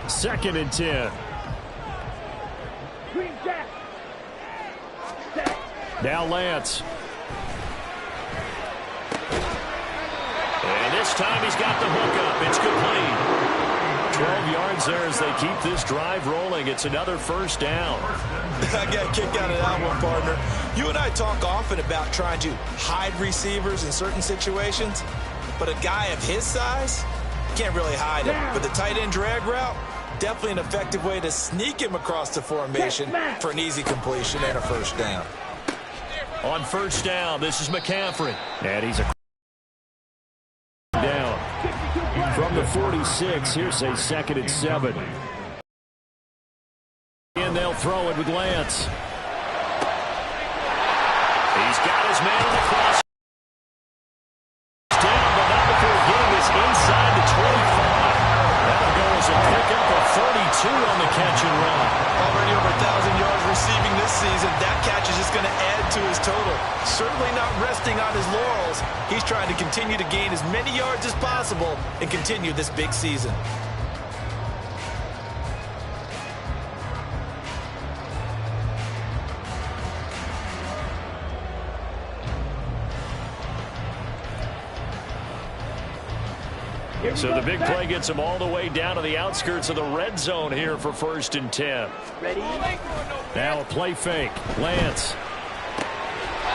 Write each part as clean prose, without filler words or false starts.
2nd and 10. Now Lance. And this time he's got the hook up. It's complete. 12 yards there as they keep this drive rolling. It's another first down. I got a kick out of that one, partner. You and I talk often about trying to hide receivers in certain situations, but a guy of his size can't really hide him. But the tight end drag route, definitely an effective way to sneak him across the formation for an easy completion and a first down. On first down, this is McCaffrey. And he's a down. From the 46, here's a 2nd and 7. And they'll throw it with Lance. He's got his man on the cross. Down, but not before getting this inside the 25. That'll go as a pickup of 32 on the catch and run. Already over 1,000 yards receiving this season. That catch is just going to add to his total. Certainly not resting on his laurels. He's trying to continue to gain as many yards as possible and continue this big season. So the big play gets him all the way down to the outskirts of the red zone here for 1st and 10. Ready? Now a play fake. Lance.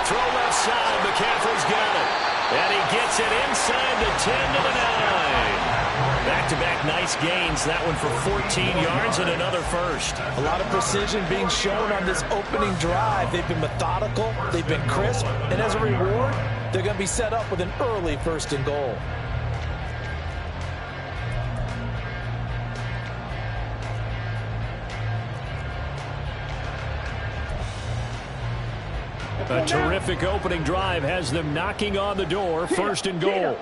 Throw left side. McCaffrey's got it. And he gets it inside the 10 to the 9. Back-to-back nice gains. That one for 14 yards and another first. A lot of precision being shown on this opening drive. They've been methodical. They've been crisp. And as a reward, they're going to be set up with an early 1st and goal. A terrific opening drive has them knocking on the door. 1st and goal.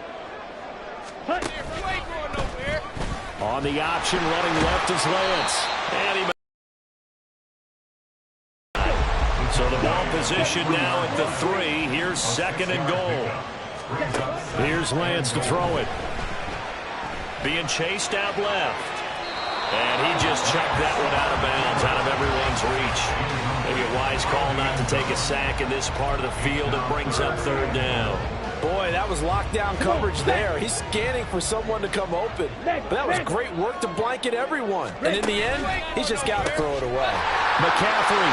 On the option, running left is Lance. And so the ball position now at the 3. Here's 2nd and goal. Here's Lance to throw it. Being chased out left. And he just chucked that one out of bounds, out of everyone's reach. Maybe a wise call not to take a sack in this part of the field. It brings up 3rd down. Boy, that was lockdown coverage there. He's scanning for someone to come open. But that was great work to blanket everyone. And in the end, he's just got to throw it away. McCaffrey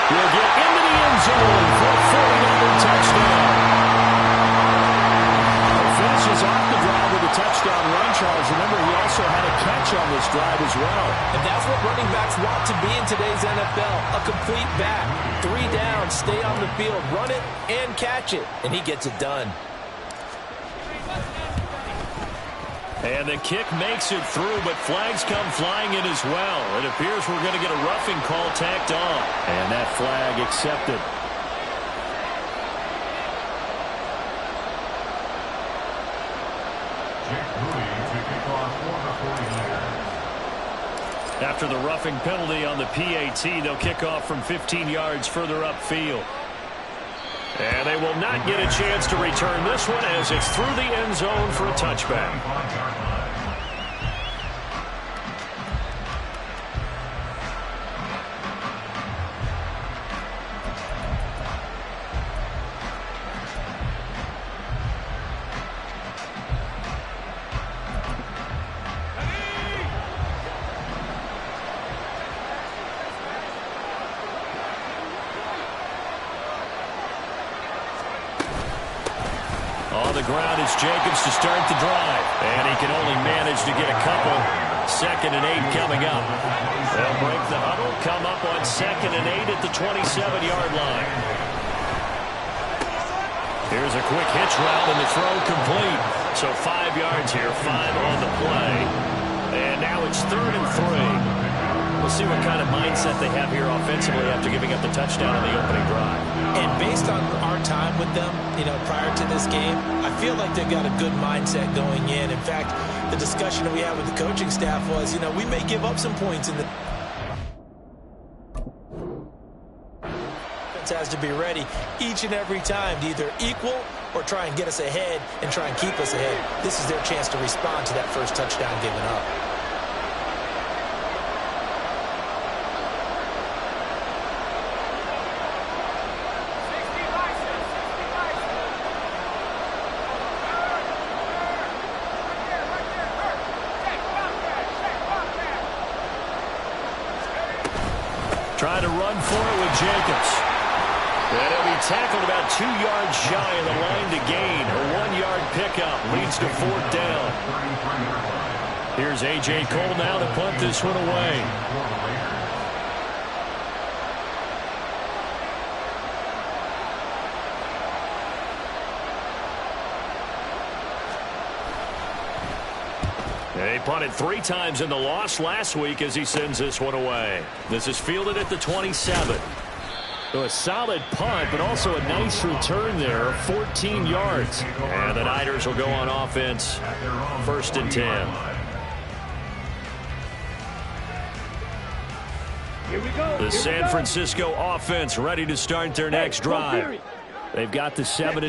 will get into the end zone for a 40-yard touchdown. Finishes off the drive with a touchdown run, Charles. Remember, he also had a catch on this drive as well. And that's what running backs want to be in today's NFL. A complete back. 3 down, stay on the field, run it, and catch it. And he gets it done. And the kick makes it through, but flags come flying in as well. It appears we're going to get a roughing call tacked on. And that flag accepted. After the roughing penalty on the PAT, they'll kick off from 15 yards further upfield. And they will not get a chance to return this one as it's through the end zone for a touchback. On the ground is Jacobs to start the drive. And he can only manage to get a couple. 2nd and 8 coming up. They'll break the huddle, come up on 2nd and 8 at the 27-yard line. Here's a quick hitch route and the throw complete. So 5 yards here, 5 on the play. And now it's 3rd and 3. We'll see what kind of mindset they have here offensively after giving up the touchdown on the opening drive. And based on our time with them, prior to this game, I feel like they've got a good mindset going in. In fact, the discussion that we had with the coaching staff was, we may give up some points in the defense has to be ready each and every time to either equal or try and get us ahead and try and keep us ahead. This is their chance to respond to that first touchdown given up. trying to run for it with Jacobs. And he'll be tackled about 2 yards shy of the line to gain. A 1-yard pickup leads to 4th down. Here's A.J. Cole now to punt this one away. They punted 3 times in the loss last week as he sends this one away. This is fielded at the 27. So a solid punt, but also a nice return there, 14 yards. And the Niners will go on offense, 1st and 10. Here we go. The San Francisco offense ready to start their next drive. They've got the 7-0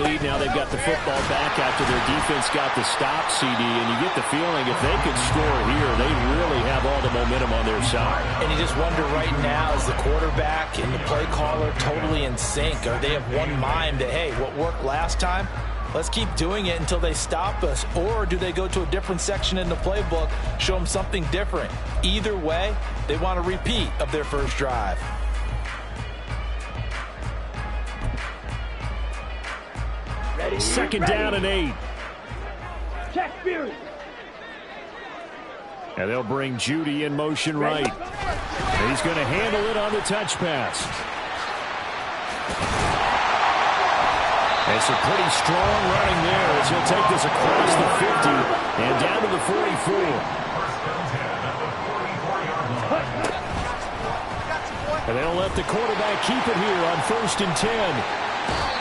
lead. Now they've got the football back after their defense got the stop, CD. And you get the feeling if they could score here, they really have all the momentum on their side. And you just wonder right now, is the quarterback and the play caller totally in sync? Or they have one mind that, hey, what worked last time, let's keep doing it until they stop us? Or do they go to a different section in the playbook, show them something different? Either way, they want a repeat of their first drive. Ready, 2nd down and 8. Check Fury. And they'll bring Judy in motion right. And he's going to handle it on the touch pass. It's a pretty strong running there as he'll take this across the 50 and down to the 44. And they'll let the quarterback keep it here on 1st and 10.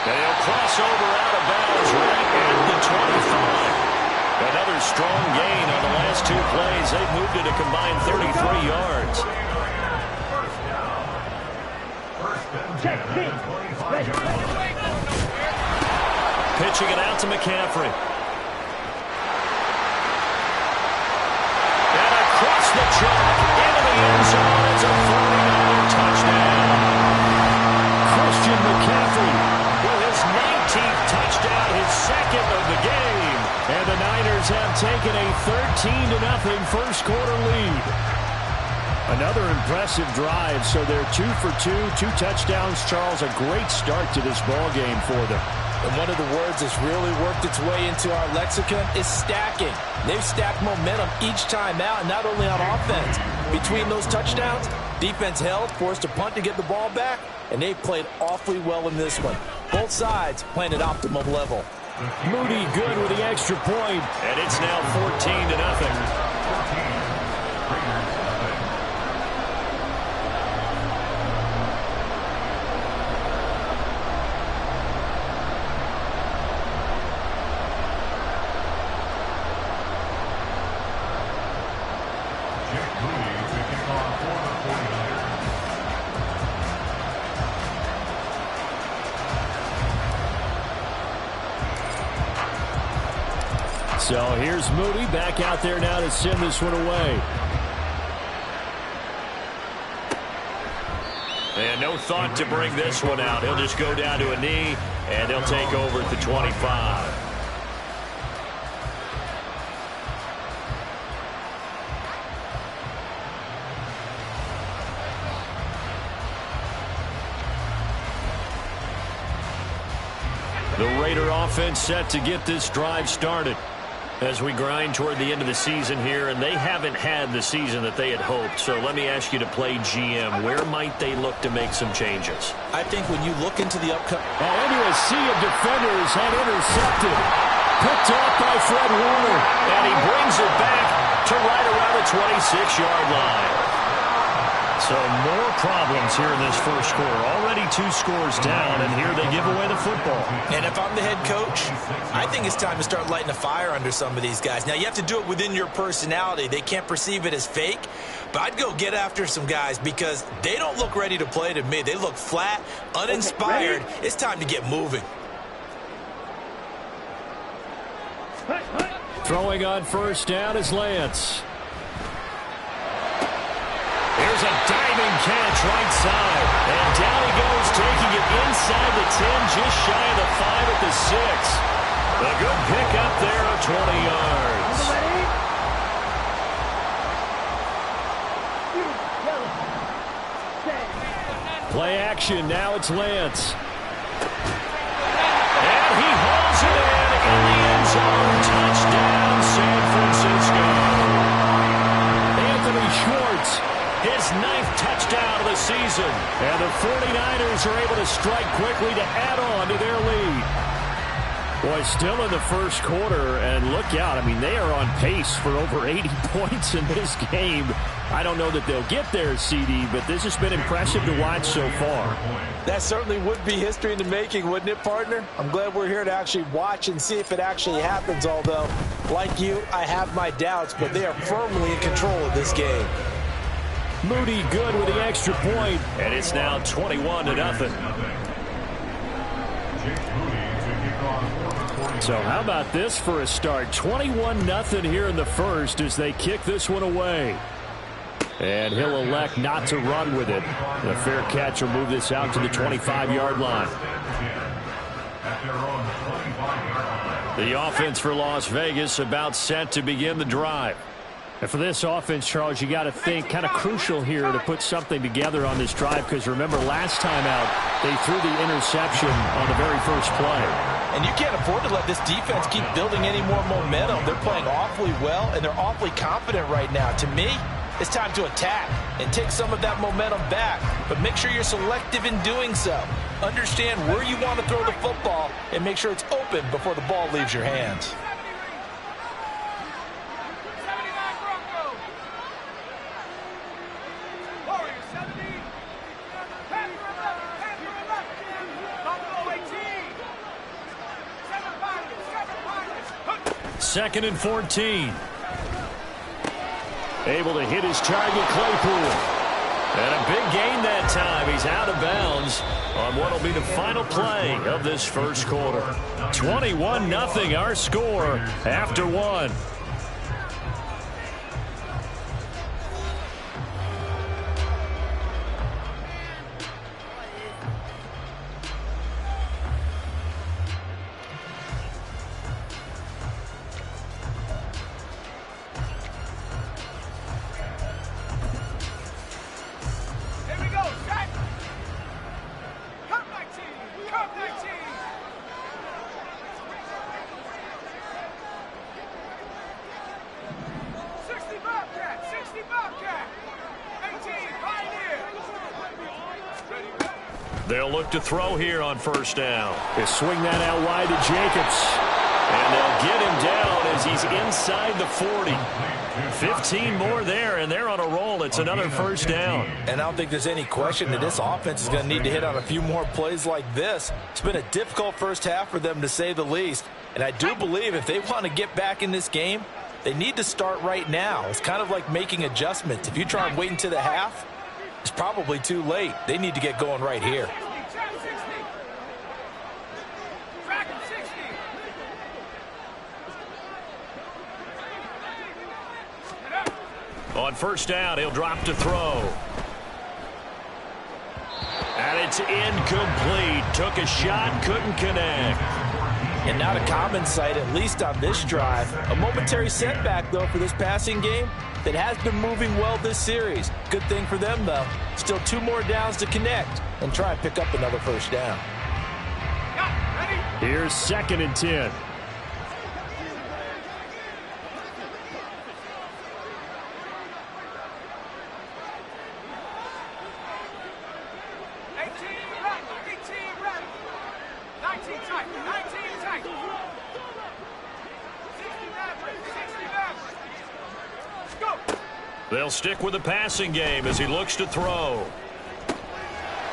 And he'll cross over out of bounds right at the 25. Another strong gain on the last 2 plays. They've moved it a combined 33 yards. Pitching it out to McCaffrey. And across the track into the end zone. It's a 49-yard touchdown. Christian McCaffrey with his 19th touchdown, his 2nd of the game. And the Niners have taken a 13-0 first quarter lead. Another impressive drive, so they're 2 for 2, 2 touchdowns. Charles, a great start to this ball game for them. And one of the words that's really worked its way into our lexicon is stacking. They've stacked momentum each time out, and not only on offense. Between those touchdowns, defense held, forced a punt to get the ball back, and they played awfully well in this one. Both sides playing at optimum level. Moody good with the extra point, and it's now 14-0. So here's Moody back out there now to send this one away. And no thought to bring this one out. He'll just go down to a knee, and he'll take over at the 25. The Raider offense set to get this drive started as we grind toward the end of the season here, and they haven't had the season that they had hoped. So let me ask you to play GM. Where might they look to make some changes? I think when you look into the upcoming... Into a sea of defenders and intercepted. Picked off by Fred Warner, and he brings it back to right around the 26-yard line. So more problems here in this first quarter. Already 2 scores down, and here they give away the football. And if I'm the head coach, I think it's time to start lighting a fire under some of these guys. Now, you have to do it within your personality. They can't perceive it as fake. But I'd go get after some guys because they don't look ready to play to me. They look flat, uninspired. Okay, it's time to get moving. Throwing on first down is Lance. There's a diving catch right side. And down he goes, taking it inside the 10, just shy of the 5 at the 6. A good pick up there of 20 yards. Play action. Now it's Lance. And he hauls it in the end zone. Touchdown, San Francisco. Anthony Schwartz, his 9th touchdown of the season. And the 49ers are able to strike quickly to add on to their lead. Boy, still in the first quarter, and look out. I mean, they are on pace for over 80 points in this game. I don't know that they'll get there, CD, but this has been impressive to watch so far. That certainly would be history in the making, wouldn't it, partner? I'm glad we're here to actually watch and see if it actually happens, although, like you, I have my doubts, but they are firmly in control of this game. Moody good with the extra point, and it's now 21-0. So how about this for a start? 21-0 here in the first as they kick this one away. And he'll elect not to run with it. A fair catch will move this out to the 25-yard line. The offense for Las Vegas about set to begin the drive. And for this offense, Charles, you got to think kind of crucial here to put something together on this drive, because remember last time out they threw the interception on the very first play. And you can't afford to let this defense keep building any more momentum. They're playing awfully well, and they're awfully confident right now. To me, it's time to attack and take some of that momentum back. But make sure you're selective in doing so. Understand where you want to throw the football and make sure it's open before the ball leaves your hands. Second and 14. Able to hit his target, Claypool. And a big gain that time. He's out of bounds on what will be the final play of this first quarter. 21-0 our score after one. They'll look to throw here on first down. They swing that out wide to Jacobs. And they'll get him down as he's inside the 40. 15 more there, and they're on a roll. It's another first down. And I don't think there's any question that this offense is going to need to hit on a few more plays like this. It's been a difficult first half for them, to say the least. And I do believe if they want to get back in this game, they need to start right now. It's kind of like making adjustments. If you try and wait until the half, it's probably too late. They need to get going right here. On first down, he'll drop to throw. And it's incomplete. Took a shot, couldn't connect. And not a common sight, at least on this drive. A momentary setback, though, for this passing game that has been moving well this series. Good thing for them, though. Still 2 more downs to connect and try and pick up another first down. Here's second and 10. They'll stick with the passing game as he looks to throw.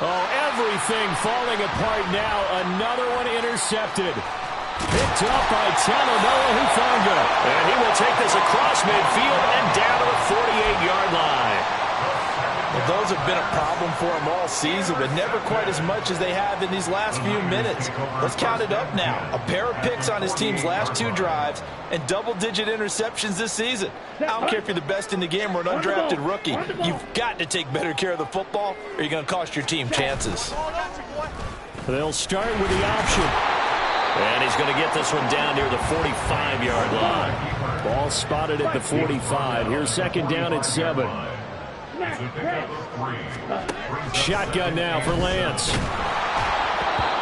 Oh, everything falling apart now. Another one intercepted. Picked up by Talanoa Hufanga. And he will take this across midfield and down to the 48-yard line. Well, those have been a problem for him all season, but never quite as much as they have in these last few minutes. Let's count it up now. A pair of picks on his team's last 2 drives and double-digit interceptions this season. I don't care if you're the best in the game or an undrafted rookie. You've got to take better care of the football or you're going to cost your team chances. They'll start with the option. And he's going to get this one down near the 45-yard line. Ball spotted at the 45. Here's second down at 7. Shotgun now for Lance.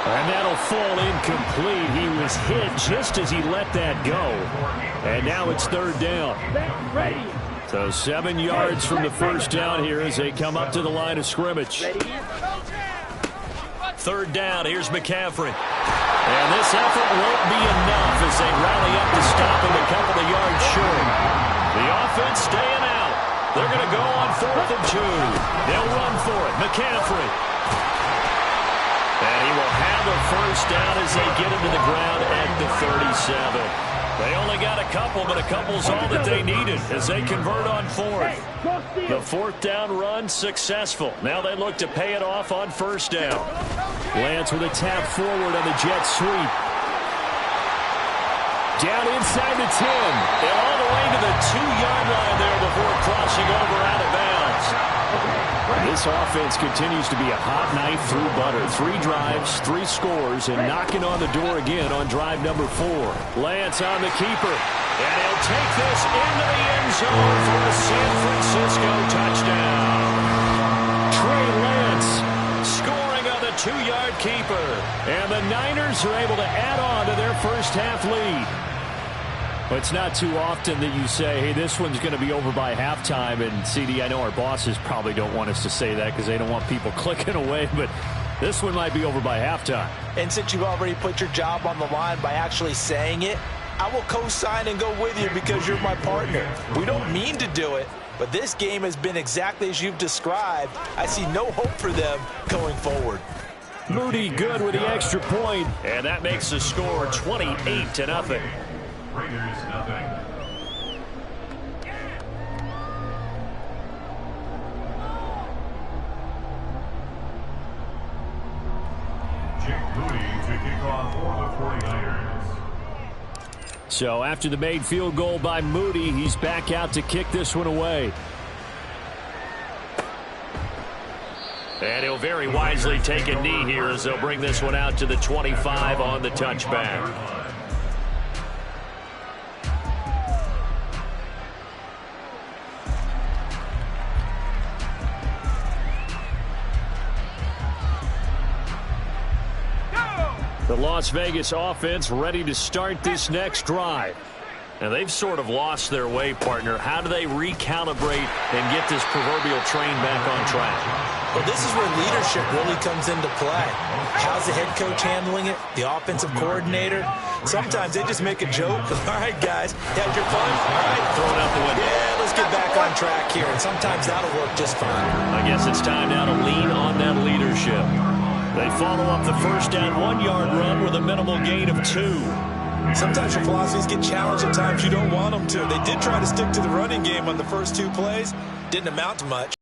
And that'll fall incomplete. He was hit just as he let that go. And now it's third down. So 7 yards from the first down here as they come up to the line of scrimmage. Third down, here's McCaffrey. And this effort won't be enough as they rally up to stop him a couple of yards short. The offense staying out. They're going to go on 4th and 2. They'll run for it. McCaffrey. And he will have a first down as they get into the ground at the 37. They only got a couple, but a couple's all that they needed as they convert on 4th. The 4th down run successful. Now they look to pay it off on first down. Lance with a tap forward on the jet sweep. Down inside the 10. And all the way to the 2-yard line there before crossing over out of bounds. This offense continues to be a hot knife through butter. 3 drives, 3 scores, and knocking on the door again on drive number 4. Lance on the keeper. And he'll take this into the end zone for a San Francisco touchdown. Trey Lance scoring on the 2-yard keeper. And the Niners are able to add on to their first half lead. But it's not too often that you say, hey, this one's going to be over by halftime. And, CD, I know our bosses probably don't want us to say that because they don't want people clicking away. But this one might be over by halftime. And since you've already put your job on the line by actually saying it, I will co-sign and go with you because you're my partner. We don't mean to do it, but this game has been exactly as you've described. I see no hope for them going forward. Moody good with the extra point. And that makes the score 28-0. Raiders nothing. Jake Moody to kick off for the 49ers. So after the made field goal by Moody, he's back out to kick this one away. And he'll very wisely take a knee here as they'll bring this one out to the 25 on the touchback. The Las Vegas offense ready to start this next drive. And they've sort of lost their way, partner. How do they recalibrate and get this proverbial train back on track? Well, this is where leadership really comes into play. How's the head coach handling it? The offensive coordinator? Sometimes they just make a joke. All right, guys, had your fun? All right, throw it out the window. Yeah, let's get back on track here. And sometimes that'll work just fine. I guess it's time now to lean on that leadership. They follow up the first down 1-yard run with a minimal gain of 2. Sometimes your philosophies get challenged at times you don't want them to. They did try to stick to the running game on the first 2 plays. Didn't amount to much.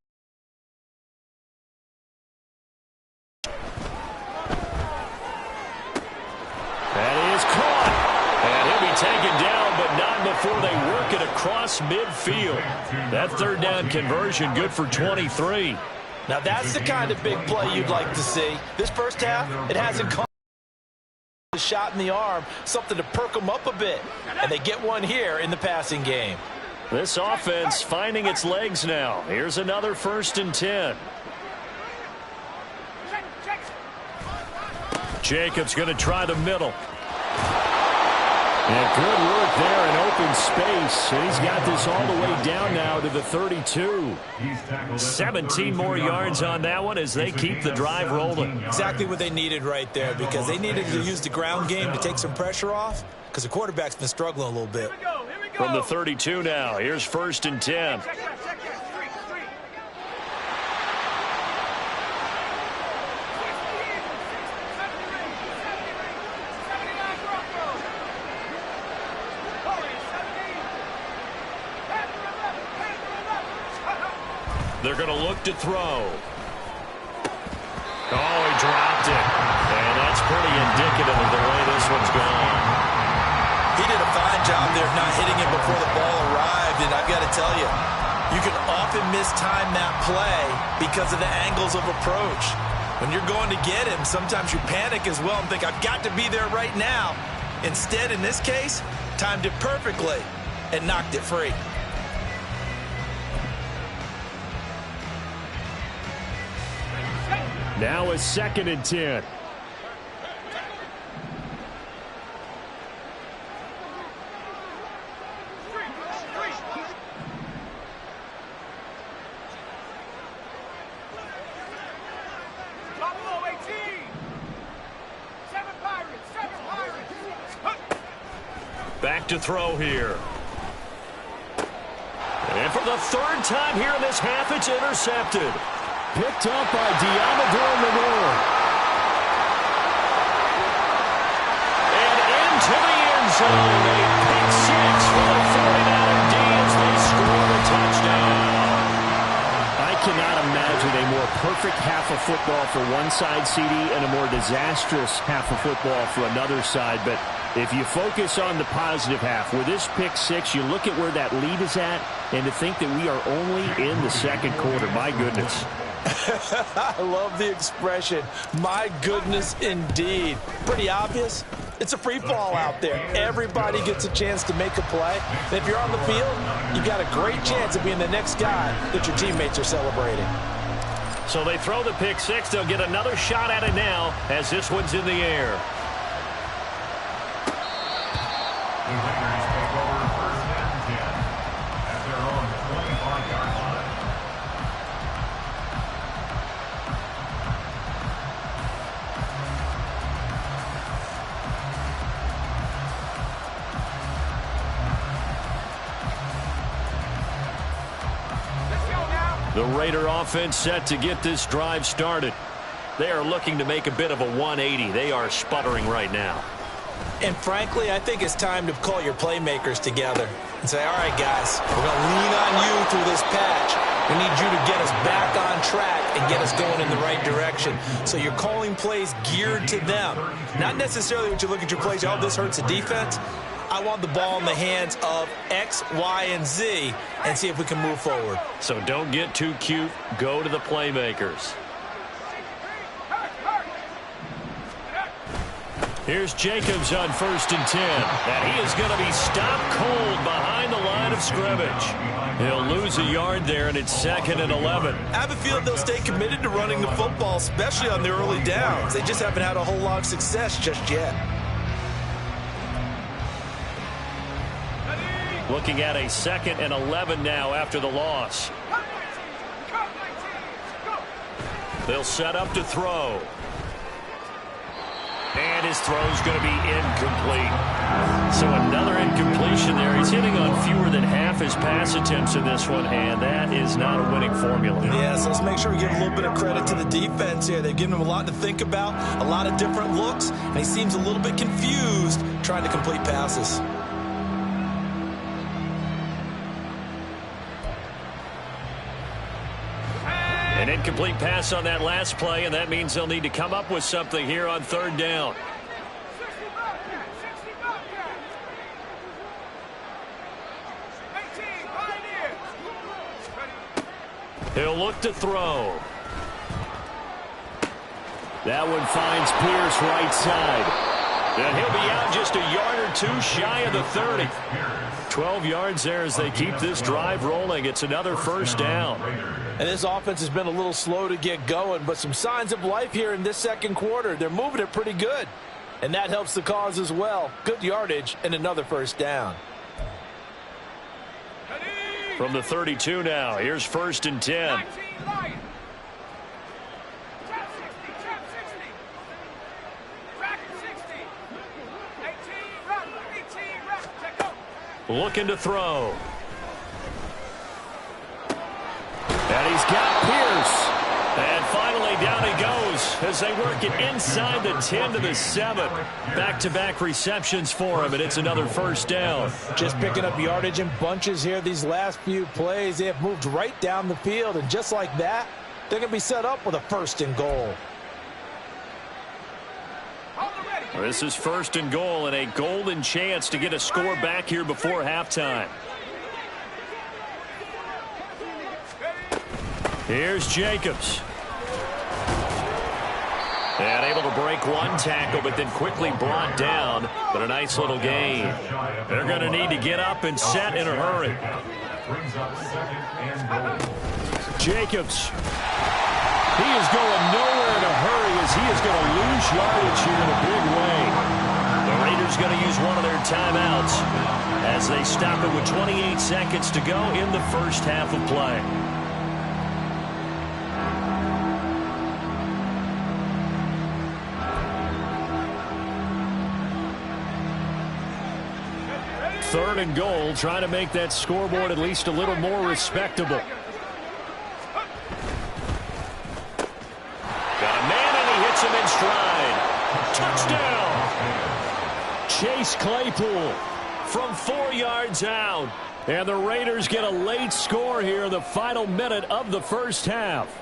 That is caught. And he'll be taken down, but not before they work it across midfield. That third down conversion good for 23. Now that's the kind of big play you'd like to see. This first half, it hasn't come. A shot in the arm, something to perk them up a bit. And they get one here in the passing game. This offense finding its legs now. Here's another 1st and 10. Jacobs going to try the middle. And good work there in open space. And he's got this all the way down now to the 32. 17 more yards on that one as they keep the drive rolling. Exactly what they needed right there, because they needed to use the ground game to take some pressure off, because the quarterback's been struggling a little bit. From the 32 now, here's 1st and 10. They're going to look to throw. Oh, he dropped it. And that's pretty indicative of the way this one's gone. He did a fine job there of not hitting it before the ball arrived. And I've got to tell you, you can often mistime that play because of the angles of approach. When you're going to get him, sometimes you panic as well and think, I've got to be there right now. Instead, in this case, timed it perfectly and knocked it free. Now a 2nd and 10. Back to throw here. And for the 3rd time here in this half, it's intercepted. Picked up by Deommodore Lenoir. And into the end zone. A pick 6 for the 49er D as they score a touchdown. I cannot imagine a more perfect half of football for one side, CD, and a more disastrous half of football for another side. But if you focus on the positive half, with this pick 6, you look at where that lead is at, and to think that we are only in the 2nd quarter. My goodness. I love the expression, my goodness indeed. Pretty obvious. It's a free fall out there. Everybody gets a chance to make a play. And if you're on the field, you've got a great chance of being the next guy that your teammates are celebrating. So they throw the pick 6. They'll get another shot at it now as this one's in the air. The Raiders take over 1st and 10 at their own 25-yard line. The Raider offense set to get this drive started. They are looking to make a bit of a 180. They are sputtering right now. And frankly, I think it's time to call your playmakers together and say, all right, guys, we're going to lean on you through this patch. We need you to get us back on track and get us going in the right direction. So you're calling plays geared to them. Not necessarily when you look at your plays, oh, this hurts the defense. I want the ball in the hands of X, Y, and Z and see if we can move forward. So don't get too cute. Go to the playmakers. Here's Jacobs on 1st and 10. And he is going to be stopped cold behind the line of scrimmage. He'll lose a yard there, and it's 2nd and 11. I have a feeling they'll stay committed to running the football, especially on the early downs. They just haven't had a whole lot of success just yet. Looking at a 2nd and 11 now after the loss. They'll set up to throw. And his throw's going to be incomplete. So another incompletion there. He's hitting on fewer than half his pass attempts in this one, and that is not a winning formula. Yeah, so let's make sure we give a little bit of credit to the defense here. They've given him a lot to think about, a lot of different looks, and he seems a little bit confused trying to complete passes. An incomplete pass on that last play, and that means they'll need to come up with something here on 3rd down. He'll look to throw. That one finds Pierce right side. And he'll be out just a yard or two shy of the 30. 12 yards there as they keep this drive rolling. It's another 1st down. And this offense has been a little slow to get going, but some signs of life here in this 2nd quarter. They're moving it pretty good, and that helps the cause as well. Good yardage and another 1st down. From the 32 now, here's 1st and 10. Looking to throw. And he's got Pierce. And finally down he goes as they work it inside the 10 to the 7. Back-to-back receptions for him, and it's another 1st down. Just picking up yardage in bunches here these last few plays. They have moved right down the field, and just like that, they're going to be set up with a 1st and goal. This is 1st and goal and a golden chance to get a score back here before halftime. Here's Jacobs. And able to break one tackle, but then quickly brought down. But a nice little gain. They're going to need to get up and set in a hurry. Jacobs. He is going nowhere to uses one of their timeouts as they stop it with 28 seconds to go in the first half of play. Third and goal, trying to make that scoreboard at least a little more respectable. Got a man, and he hits him in stride. Touchdown! Chase Claypool from 4 yards out. And the Raiders get a late score here in the final minute of the first half.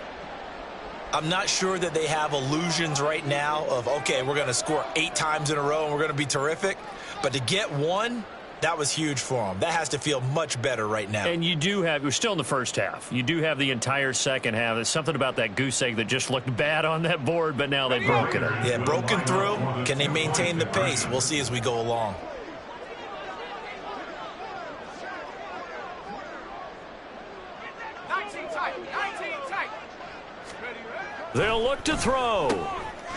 I'm not sure that they have illusions right now of, okay, we're going to score 8 times in a row and we're going to be terrific. But to get one, that was huge for them. That has to feel much better right now. And you do have, we're still in the first half. You do have the entire second half. There's something about that goose egg that just looked bad on that board, but now they've broken it. Yeah, broken through. Can they maintain the pace? We'll see as we go along. They'll look to throw.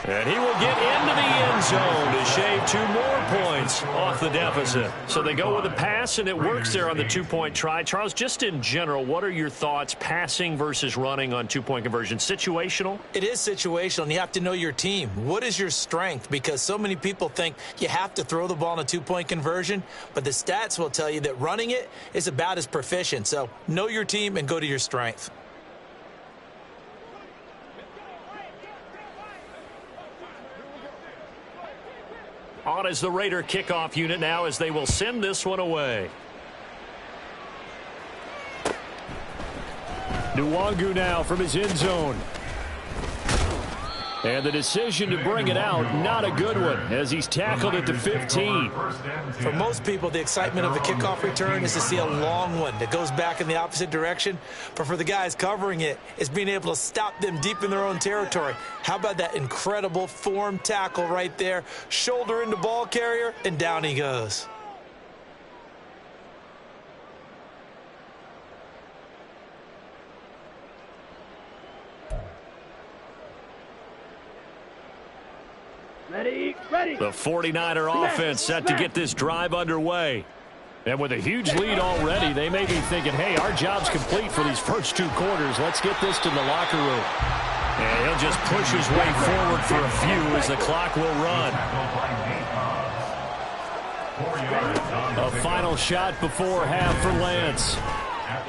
And he will get into the end zone to shave 2 more points off the deficit. So they go with a pass, and it works there on the 2-point try. Charles, just in general, what are your thoughts passing versus running on 2-point conversion? Situational? It is situational, and you have to know your team. What is your strength? Because so many people think you have to throw the ball in a 2-point conversion, but the stats will tell you that running it is about as proficient. So know your team and go to your strength. On as the Raider kickoff unit now as they will send this one away. Nwangu now from his end zone. And the decision to bring it out, not a good one, as he's tackled at the 15. For most people, the excitement of a kickoff return is to see a long one that goes back in the opposite direction. But for the guys covering it, it's being able to stop them deep in their own territory. How about that incredible form tackle right there? Shoulder into ball carrier, and down he goes. Ready. The 49er offense set to get this drive underway. And with a huge lead already, they may be thinking, hey, our job's complete for these first 2 quarters. Let's get this to the locker room. And he'll just push his way forward for a few as the clock will run. A final shot before half for Lance. And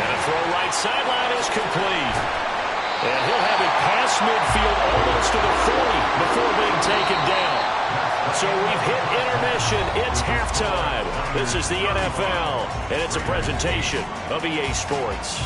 a throw right sideline is complete. And he'll have it past midfield almost to the 40 before being taken down. So we've hit intermission. It's halftime. This is the NFL, and it's a presentation of EA Sports.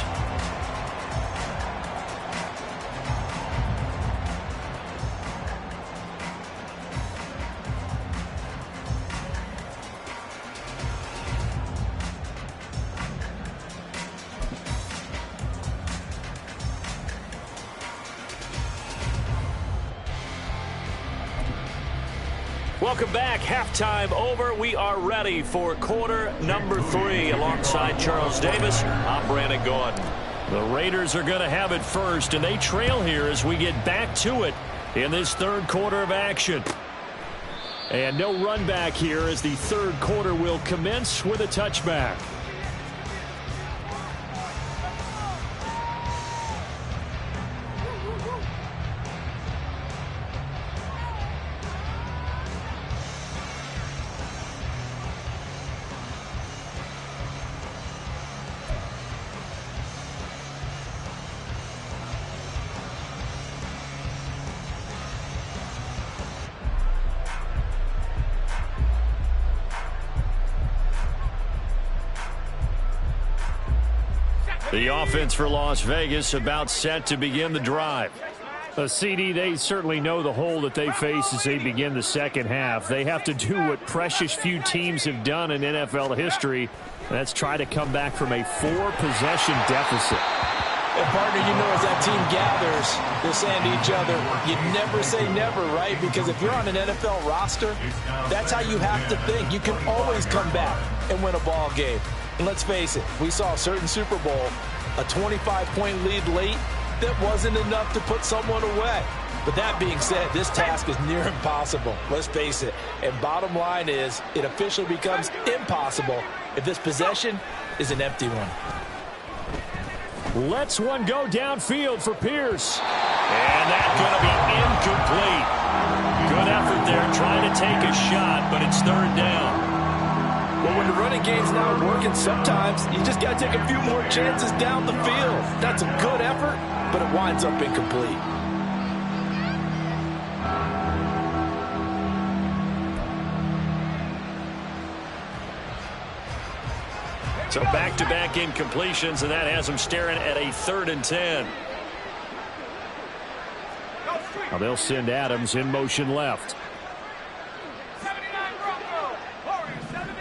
Welcome back. Halftime over. We are ready for quarter number 3 alongside Charles Davis. I'm Brandon Gordon. The Raiders are going to have it first, and they trail here as we get back to it in this third quarter of action. And no run back here as the third quarter will commence with a touchback. The offense for Las Vegas about set to begin the drive. CD, they certainly know the hole that they face as they begin the second half. They have to do what precious few teams have done in NFL history. That's try to come back from a 4-possession deficit. And partner, you know, as that team gathers, they're saying to each other, you never say never, right? Because if you're on an NFL roster, that's how you have to think. You can always come back and win a ball game. And let's face it, we saw a certain Super Bowl, a 25-point lead late. that wasn't enough to put someone away. But that being said, this task is near impossible. Let's face it. And bottom line is, it officially becomes impossible if this possession is an empty one. Lets one go downfield for Pierce. And that's going to be incomplete. Good effort there trying to take a shot, but it's third down. Well, when the running game's not working, sometimes you just got to take a few more chances down the field. That's a good effort, but it winds up incomplete. So back-to-back incompletions, and that has them staring at a 3rd and 10. Now they'll send Adams in motion left. 79 Bronco. Warriors 70.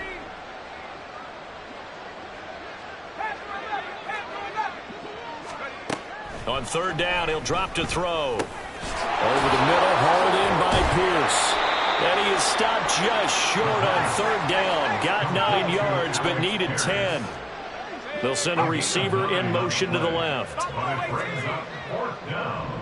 On 3rd down, he'll drop to throw. Over the middle, hauled in by Pierce. And he is stopped just short on 3rd down. Got 9 yards, but needed 10. They'll send a receiver in motion to the left. But it brings up 4th down.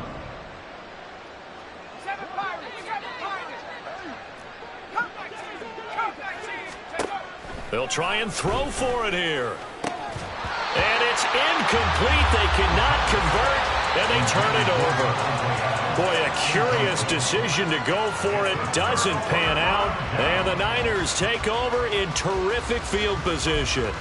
They'll try and throw for it here. And it's incomplete. They cannot convert, and they turn it over. Boy, a curious decision to go for it. Doesn't pan out. And the Niners take over in terrific field position.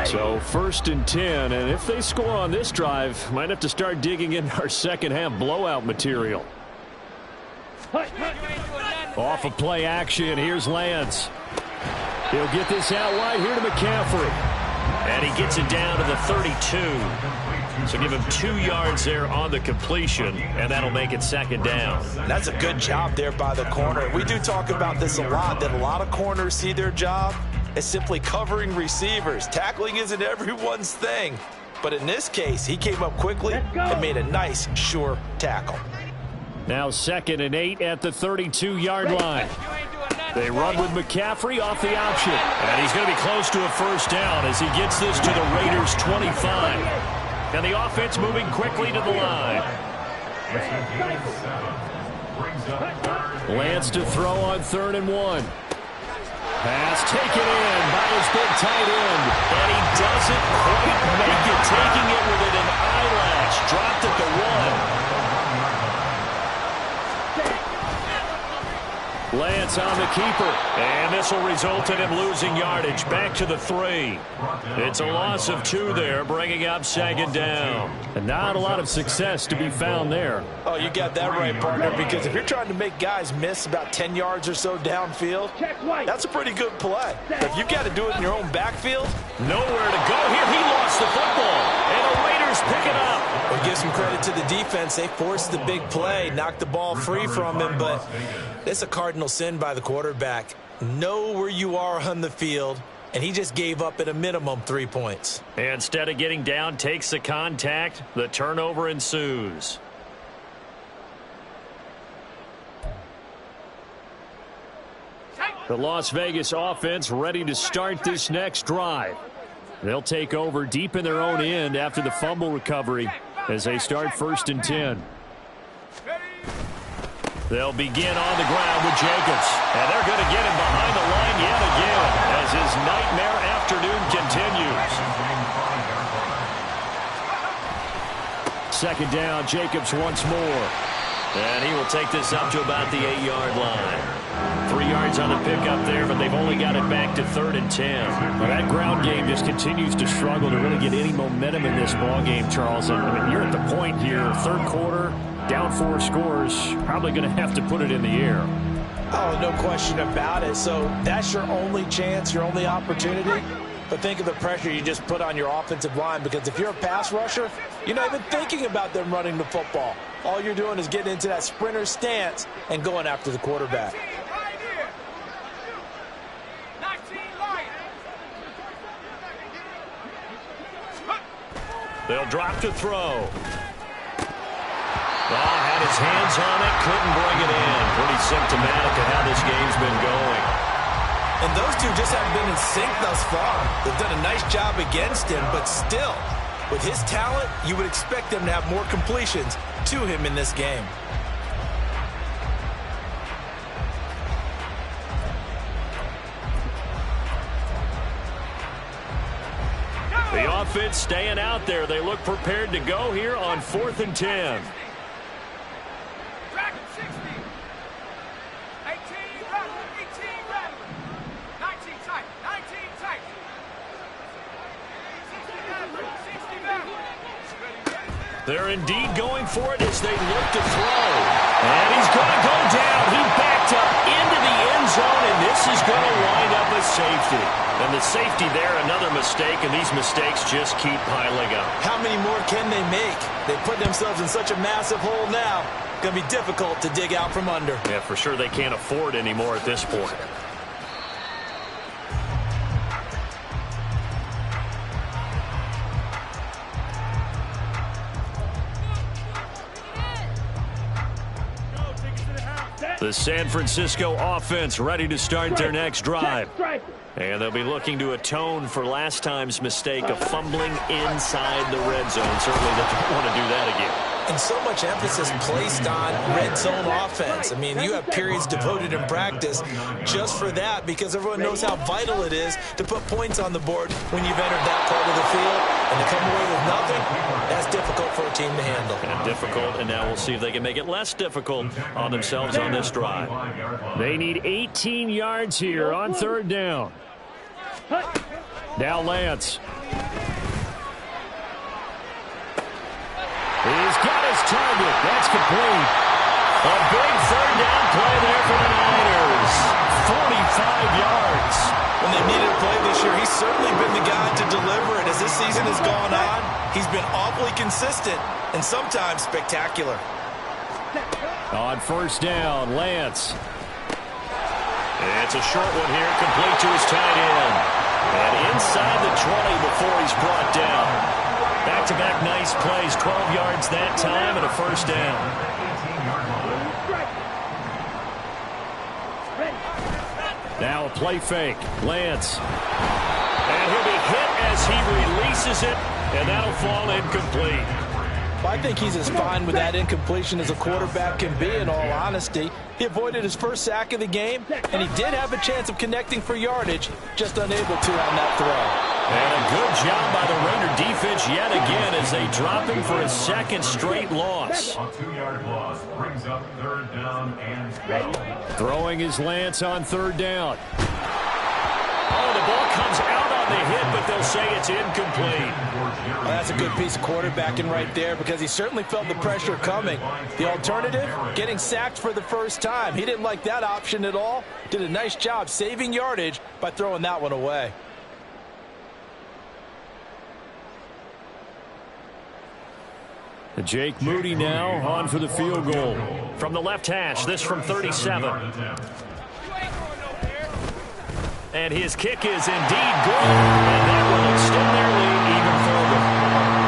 So 1st and 10, and if they score on this drive, might have to start digging in our second half blowout material. Off of play action, here's Lance. He'll get this out wide here to McCaffrey. And he gets it down to the 32. So give him 2 yards there on the completion, and that'll make it 2nd down. That's a good job there by the corner. We do talk about this a lot, that a lot of corners see their job as simply covering receivers. Tackling isn't everyone's thing. But in this case, he came up quickly and made a nice, sure tackle. Now 2nd and 8 at the 32-yard line. They run with McCaffrey off the option. And he's going to be close to a 1st down as he gets this to the Raiders' 25. And the offense moving quickly to the line. Lance to throw on 3rd and 1. Pass taken in by his big tight end. And he doesn't quite make it, taking it within an eyelash. Dropped at the 1. Lance on the keeper, and this will result in him losing yardage back to the 3. It's a loss of 2 there, bringing up 2nd down. And not a lot of success to be found there. Oh, you got that right, partner, because if you're trying to make guys miss about 10 yards or so downfield, that's a pretty good play. But if you've got to do it in your own backfield, nowhere to go here. He lost the football, and the Raiders pick it up. We'll give some credit to the defense. They forced the big play, knocked the ball free from him, but it's a cardinal sin by the quarterback. Know where you are on the field, and he just gave up at a minimum 3 points. Instead of getting down, takes the contact. The turnover ensues. The Las Vegas offense ready to start this next drive. They'll take over deep in their own end after the fumble recovery as they start 1st and 10. They'll begin on the ground with Jacobs. And they're going to get him behind the line yet again as his nightmare afternoon continues. 2nd down, Jacobs once more. And he will take this up to about the 8-yard line. 3 yards on the pickup there, but they've only got it back to 3rd and 10. Well, that ground game just continues to struggle to really get any momentum in this ball game, Charles. I mean, you're at the point here, 3rd quarter, down 4 scores, probably going to have to put it in the air. Oh, no question about it. So that's your only chance, your only opportunity. But think of the pressure you just put on your offensive line, because if you're a pass rusher, you're not even thinking about them running the football. All you're doing is getting into that sprinter stance and going after the quarterback. They'll drop to throw. Oh, had his hands on it, couldn't bring it in. Pretty symptomatic of how this game's been going. And those two just haven't been in sync thus far. They've done a nice job against him, but still, with his talent, you would expect them to have more completions to him in this game. The offense staying out there. They look prepared to go here on 4th and 10. Dragon 60. 18 rattling, 18 rattling. 19 tight, 19 tight. 60 rattling, 60 rattling. They're indeed going for it as they look to throw. And he's going to go down. He backed up into the end zone, and this is going to wind up a safety. And the safety there, another mistake, and these mistakes just keep piling up. How many more can they make? They put themselves in such a massive hole now. Going to be difficult to dig out from under. Yeah, for sure they can't afford anymore at this point. The San Francisco offense ready to start their next drive. And they'll be looking to atone for last time's mistake of fumbling inside the red zone. Certainly they don't want to do that again. And so much emphasis placed on red zone offense. I mean, you have periods devoted in practice just for that because everyone knows how vital it is to put points on the board when you've entered that part of the field. And to come away with nothing, that's difficult for a team to handle. And difficult, and now we'll see if they can make it less difficult on themselves on this drive. They need 18 yards here on 3rd down. Now Lance. He's got his target. That's complete. A big 3rd down play there for the Niners. 45 yards. When they needed a play this year, he's certainly been the guy to deliver it. As this season has gone on, he's been awfully consistent and sometimes spectacular. On 1st down, Lance. It's a short one here, complete to his tight end. And inside the 20 before he's brought down. Back-to-back nice plays, 12 yards that time and a 1st down. Now a play fake. Lance. And he'll be hit as he releases it, and that'll fall incomplete. Well, I think he's as fine with that incompletion as a quarterback can be, in all honesty. He avoided his first sack of the game, and he did have a chance of connecting for yardage, just unable to on that throw. And a good job by the Raider defense yet again as they drop him for a 2nd straight loss. A 2-yard loss brings up 3rd down and 12. Throwing his Lance on 3rd down. Oh, the ball comes out on the hit, but they'll say it's incomplete. Well, that's a good piece of quarterbacking right there because he certainly felt the pressure coming. The alternative, getting sacked for the first time. He didn't like that option at all. Did a nice job saving yardage by throwing that one away. Jake Moody now on for the field goal. From the left hash, this from 37. And his kick is indeed good. And that will extend their lead even further.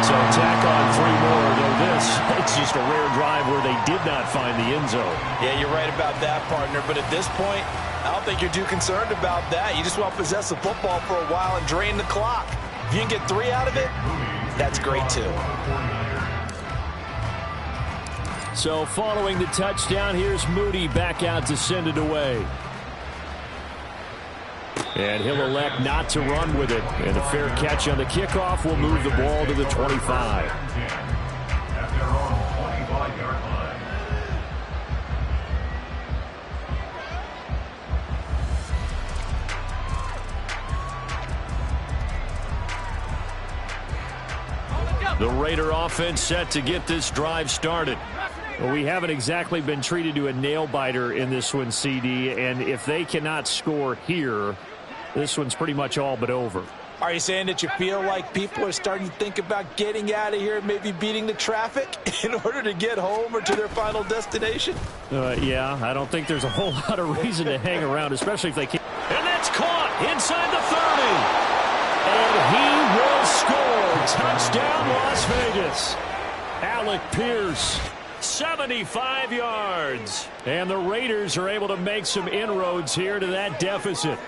So tack on 3 more, though this, it's just a rare drive where they did not find the end zone. Yeah, you're right about that, partner. But at this point, I don't think you're too concerned about that. You just want to possess the football for a while and drain the clock. If you can get 3 out of it, that's great too. So following the touchdown, here's Moody back out to send it away. And he'll elect not to run with it. And a fair catch on the kickoff will move the ball to the 25. At their own 25-yard line. The Raider offense set to get this drive started. Well, we haven't exactly been treated to a nail-biter in this one, CD, and if they cannot score here, this one's pretty much all but over. Are you saying that you feel like people are starting to think about getting out of here and maybe beating the traffic in order to get home or to their final destination? Yeah, I don't think there's a whole lot of reason to hang around, especially if they can't. And that's caught inside the 30. And he will score. Touchdown, Las Vegas. Alec Pierce. 75 yards. And the Raiders are able to make some inroads here to that deficit.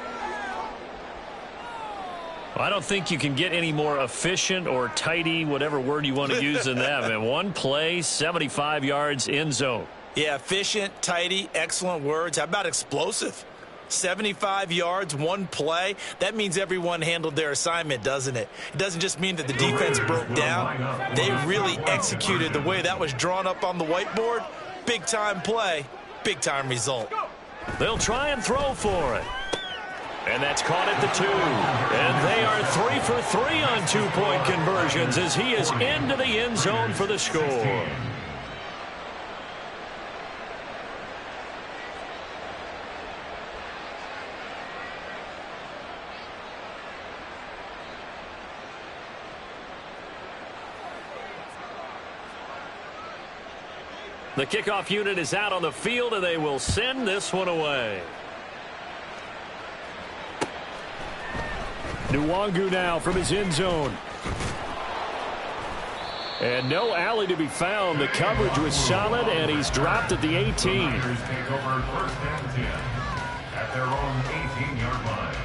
I don't think you can get any more efficient or tidy, whatever word you want to use in that. Man, one play, 75 yards, end zone. Yeah, efficient, tidy, excellent words. How about explosive? 75 yards, one play. That means everyone handled their assignment, doesn't it? It doesn't just mean that the defense broke down. They really executed the way that was drawn up on the whiteboard. Big-time play, big-time result. They'll try and throw for it. And that's caught at the 2. And they are 3 for 3 on two-point conversions as he is into the end zone for the score. The kickoff unit is out on the field, and they will send this one away. Nwangu now from his end zone. And no alley to be found. The coverage was solid, and he's dropped at the 18. Take over first and 10 at their own 18-yard line.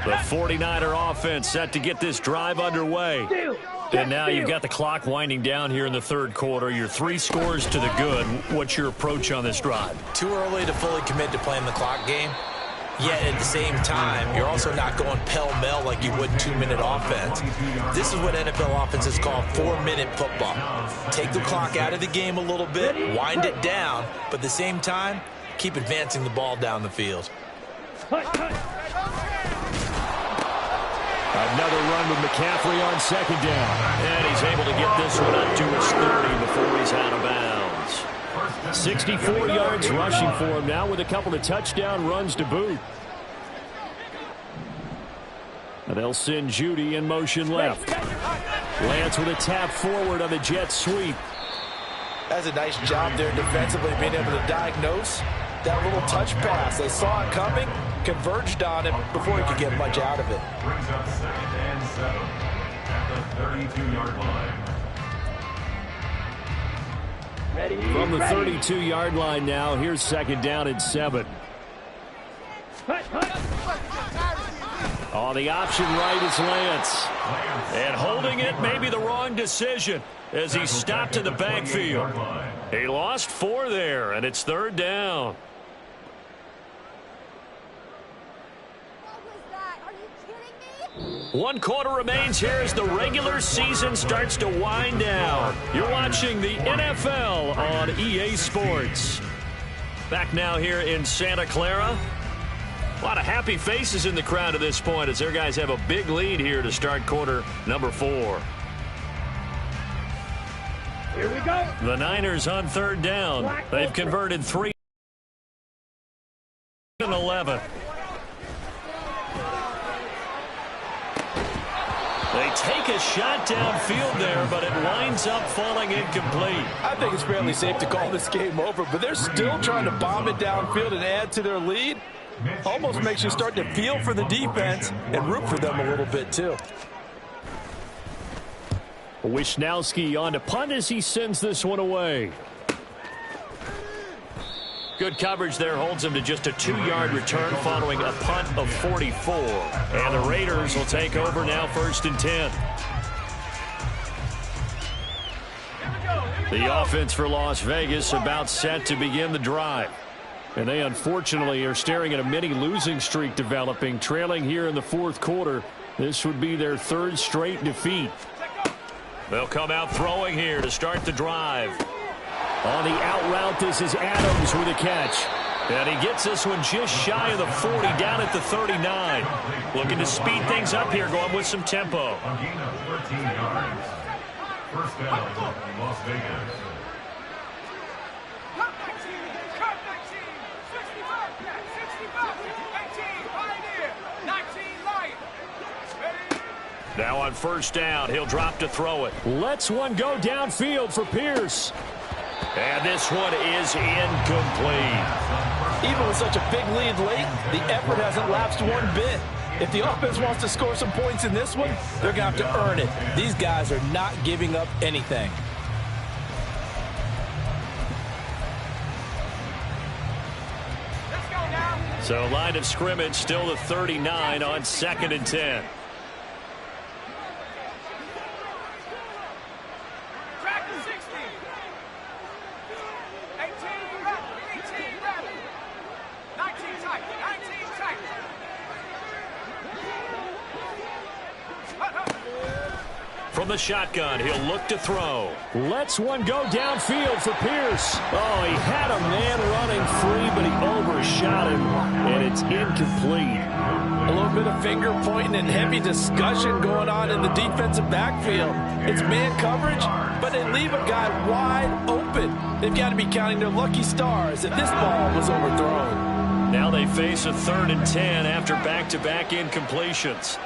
The 49er offense set to get this drive underway. And now you've got the clock winding down here in the third quarter. Your 3 scores to the good. What's your approach on this drive? Too early to fully commit to playing the clock game. Yet at the same time, you're also not going pell-mell like you would 2-minute offense. This is what NFL offenses call 4-minute football. Take the clock out of the game a little bit, wind it down, but at the same time, keep advancing the ball down the field. Another run with McCaffrey on second down. And he's able to get this one up to his 30 before he's out of bounds. 64 yards rushing for him now with a couple of touchdown runs to boot. And they'll send Judy in motion left. Lance with a tap forward on the jet sweep. That's a nice job there defensively, being able to diagnose that little touch pass. They saw it coming, converged on him before he could get much out of it. Brings up 2nd and 7 at the 32-yard line. From the 32-yard line now, here's 2nd down and 7. On the option right is Lance. And holding it may be the wrong decision as he stopped in the backfield. He lost 4 there, and it's 3rd down. One quarter remains here as the regular season starts to wind down. You're watching the NFL on EA Sports. Back now here in Santa Clara. A lot of happy faces in the crowd at this point as their guys have a big lead here to start quarter number 4. Here we go. The Niners on 3rd down. They've converted 3 and 11. They take a shot downfield there, but it winds up falling incomplete. I think it's fairly safe to call this game over, but they're still trying to bomb it downfield and add to their lead. Almost makes you start to feel for the defense and root for them a little bit, too. Wisnowski on to punt as he sends this one away. Good coverage there holds him to just a 2-yard return following a punt of 44. And the Raiders will take over now 1st and 10. The offense for Las Vegas about set to begin the drive. And they unfortunately are staring at a mini losing streak developing, trailing here in the 4th quarter. This would be their 3rd straight defeat. They'll come out throwing here to start the drive. On the out route, this is Adams with a catch. And he gets this one just shy of the 40, down at the 39. Looking to speed things up here, going with some tempo. A gain of 13 yards. First down, Las Vegas. Cut 19, cut 19, 65, 65, 18, Pioneer, 19, Lion. Ready? Now on 1st down, he'll drop to throw it. Lets one go downfield for Pierce. And this one is incomplete. Even with such a big lead late, the effort hasn't lapsed one bit. If the offense wants to score some points in this one, they're going to have to earn it. These guys are not giving up anything. Let's go now. So line of scrimmage still the 39 on 2nd and 10. Track to 60. 18 rattle. 18 rattle. 19 tight. 19 tight. From the shotgun, he'll look to throw. Lets one go downfield for Pierce. Oh, he had a man running free, but he overshot him, and it's incomplete. A little bit of finger pointing and heavy discussion going on in the defensive backfield. It's man coverage, but they leave a guy wide open. They've got to be counting their lucky stars that this ball was overthrown. Now they face a 3rd and 10 after back-to-back incompletions.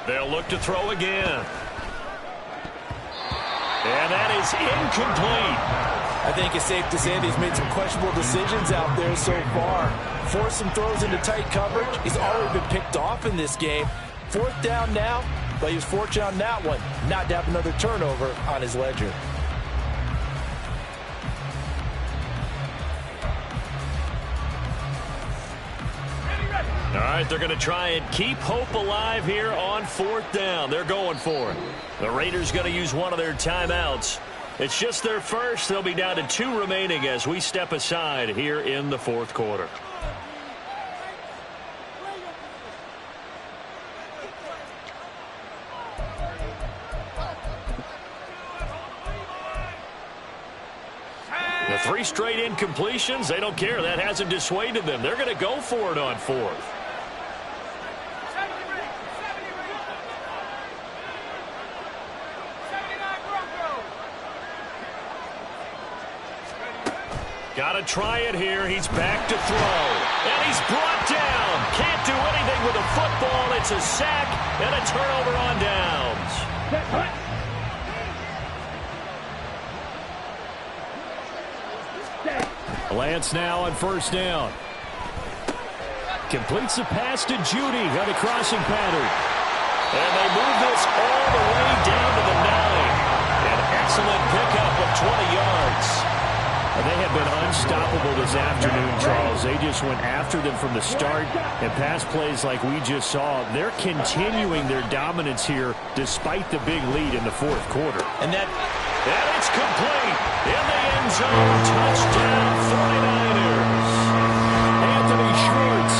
They'll look to throw again. And that is incomplete. I think it's safe to say that he's made some questionable decisions out there so far. Forced some throws into tight coverage. He's already been picked off in this game. 4th down now, but he was fortunate on that one not to have another turnover on his ledger. All right, they're going to try and keep hope alive here on 4th down. They're going for it. The Raiders going to use one of their timeouts. It's just their first. They'll be down to 2 remaining as we step aside here in the 4th quarter. The 3 straight incompletions, they don't care. That hasn't dissuaded them. They're going to go for it on 4th. Got to try it here. He's back to throw. And he's brought down. Can't do anything with a football. It's a sack and a turnover on downs. Lance now on 1st down. Completes the pass to Judy on the crossing pattern. And they move this all the way down to the 9. An excellent pickup of 20 yards. And they have been unstoppable this afternoon, Charles. They just went after them from the start, and pass plays like we just saw. They're continuing their dominance here despite the big lead in the 4th quarter. And it's complete in the end zone. Touchdown 49ers. Anthony Schwartz,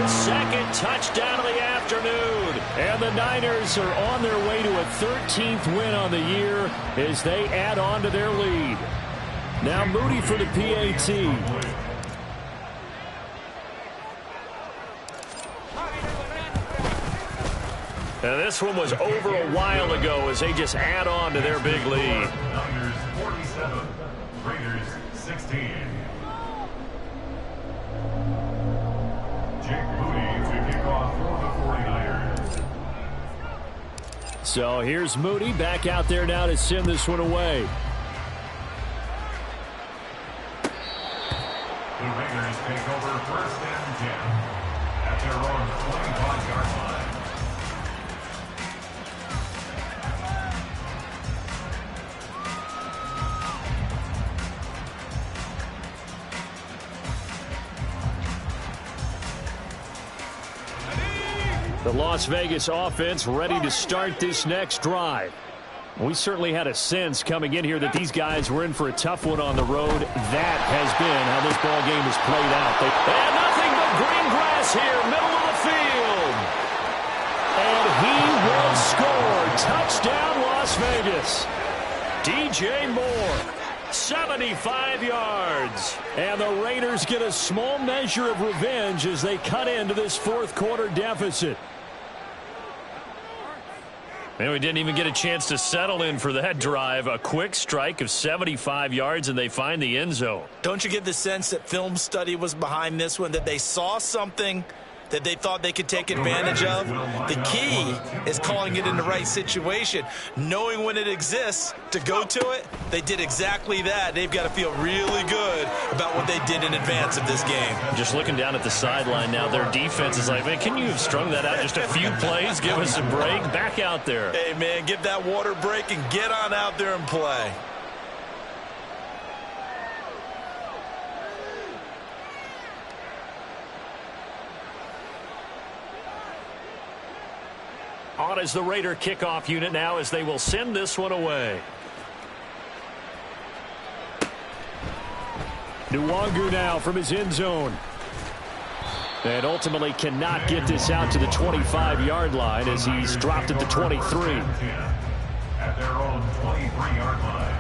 his 2nd touchdown of the afternoon. And the Niners are on their way to a 13th win on the year as they add on to their lead. Now Moody for the PAT. And this one was over a while ago as they just add on to their big lead. Niners 47, Raiders 16. Jake Moody to kick off for the 49ers. So here's Moody back out there now to send this one away. The Raiders take over 1st and 10 at their own 25-yard line. The Las Vegas offense ready to start this next drive. We certainly had a sense coming in here that these guys were in for a tough one on the road. That has been how this ball game has played out. And nothing but green grass here, middle of the field. And he will score. Touchdown, Las Vegas. DJ Moore, 75 yards. And the Raiders get a small measure of revenge as they cut into this 4th quarter deficit. And we didn't even get a chance to settle in for that drive. A quick strike of 75 yards, and they find the end zone. Don't you get the sense that film study was behind this one, that they saw something that they thought they could take advantage of. The key is calling it in the right situation, knowing when it exists to go to it. They did exactly that. They've got to feel really good about what they did in advance of this game. Just looking down at the sideline now, their defense is like, man, can you have strung that out just a few plays? Give us a break. Back out there. Hey, man, give that water break and get on out there and play. On is the Raider kickoff unit now as they will send this one away. Nwangu now from his end zone. And ultimately cannot get this out to the 25-yard line as he's dropped at the 23. At their own 23-yard line.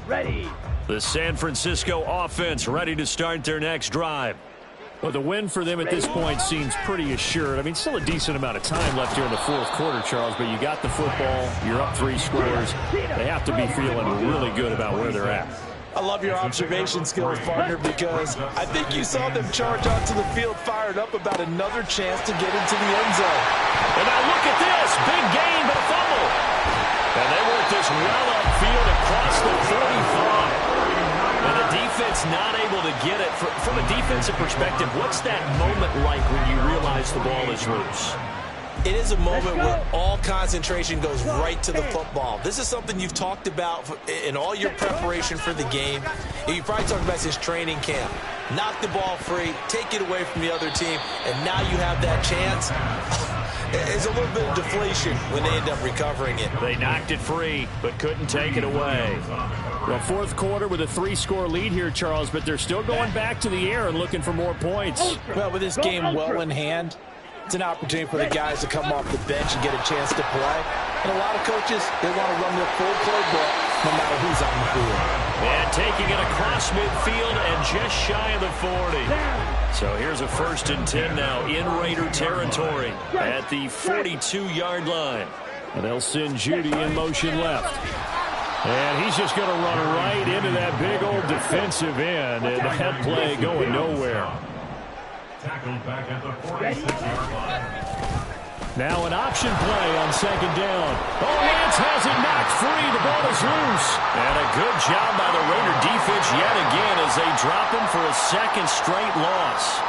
Ready. The San Francisco offense ready to start their next drive. Well, the win for them at this point seems pretty assured. I mean, still a decent amount of time left here in the fourth quarter, Charles, but you got the football, you're up 3 scores. They have to be feeling really good about where they're at. I love your observation skills, partner, because I think you saw them charge onto the field fired up about another chance to get into the end zone. And now look at this. Big gain, but a fumble. And they work this well upfield across the 35. And the defense not able to get it. From a defensive perspective, what's that moment like when you realize the ball is loose? It is a moment where all concentration goes right to the football. This is something you've talked about in all your preparation for the game. You probably talked about since training camp. Knock the ball free, take it away from the other team, and now you have that chance. It's a little bit of deflation when they end up recovering it. They knocked it free, but couldn't take it away. Well, fourth quarter with a 3-score lead here, Charles, but they're still going back to the air and looking for more points. Well, with this game well in hand, it's an opportunity for the guys to come off the bench and get a chance to play. And a lot of coaches, they want to run their full playbook no matter who's on the field. And taking it across midfield and just shy of the 40. So here's a 1st and 10 now in Raider territory at the 42-yard line. And they'll send Judy in motion left. And he's just going to run right into that big old defensive end. And that play going nowhere. Tackled back at the 46-yard line. Now an option play on 2nd down. Oh, Lance has it knocked free. The ball is loose. And a good job by the Raider defense yet again as they drop him for a 2nd straight loss.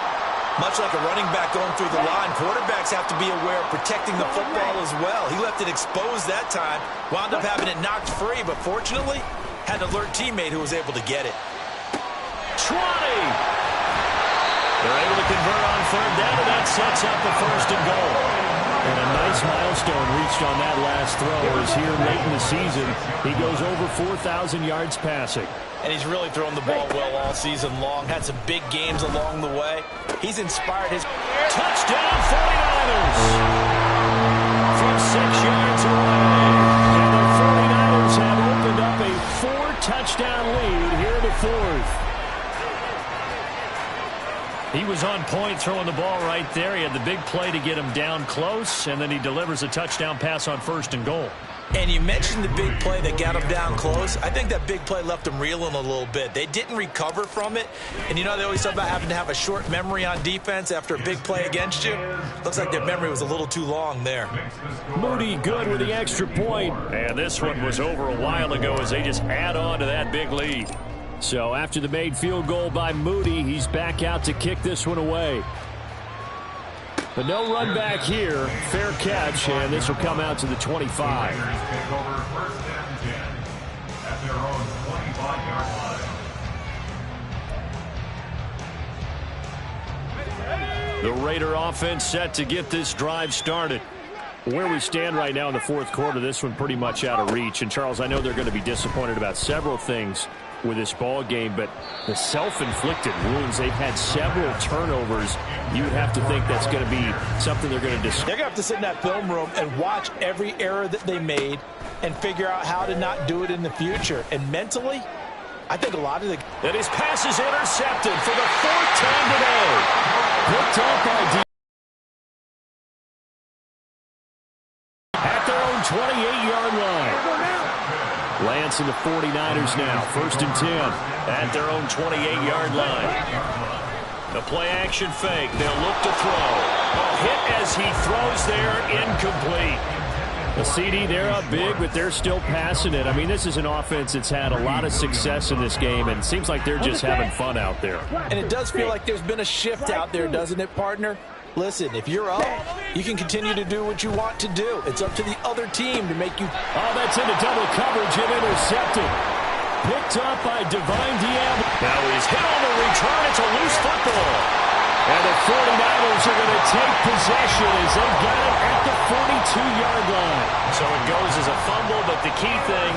Much like a running back going through the line, quarterbacks have to be aware of protecting the football as well. He left it exposed that time, wound up having it knocked free, but fortunately had an alert teammate who was able to get it. 20. They're able to convert on 3rd down, and that sets up the 1st and goal. And a nice milestone reached on that last throw as here late in the season, he goes over 4,000 yards passing. And he's really thrown the ball well all season long. Had some big games along the way. He's inspired his... Touchdown 49ers! From 6 yards away. And the 49ers have opened up a 4-touchdown lead here in the 4th. He was on point throwing the ball right there. He had the big play to get him down close, and then he delivers a touchdown pass on 1st and goal. And you mentioned the big play that got him down close. I think that big play left him reeling a little bit. They didn't recover from it. And you know, they always talk about having to have a short memory on defense after a big play against you. Looks like their memory was a little too long there. Moody good with the extra point. And this one was over a while ago as they just add on to that big lead. So after the made field goal by Moody, he's back out to kick this one away. But no run back here. Fair catch, and this will come out to the 25. Raiders take over 1st and 10 at their own 25-yard line. The Raider offense set to get this drive started. Where we stand right now in the fourth quarter, this one pretty much out of reach. And, Charles, I know they're going to be disappointed about several things with this ball game, but the self-inflicted wounds, they've had several turnovers. You would have to think that's going to be something they're going to discuss. They're going to have to sit in that film room and watch every error that they made and figure out how to not do it in the future. And mentally, I think a lot of the... And his pass is intercepted for the 4th time today. Picked up by at their own 28-yard line. Lance and the 49ers now, 1st and 10 at their own 28-yard line. The play-action fake. They'll look to throw. Hit as he throws there, incomplete. The CD, they're up big, but they're still passing it. I mean, this is an offense that's had a lot of success in this game, and it seems like they're just having fun out there. And it does feel like there's been a shift out there, doesn't it, partner? Listen, if you're up, you can continue to do what you want to do. It's up to the other team to make you... Oh, that's into double coverage and intercepted. Picked up by Divine Diablo. Now he's hit on the return. It's a loose football. And the 49ers are going to take possession as they got it at the 42-yard line. So it goes as a fumble, but the key thing,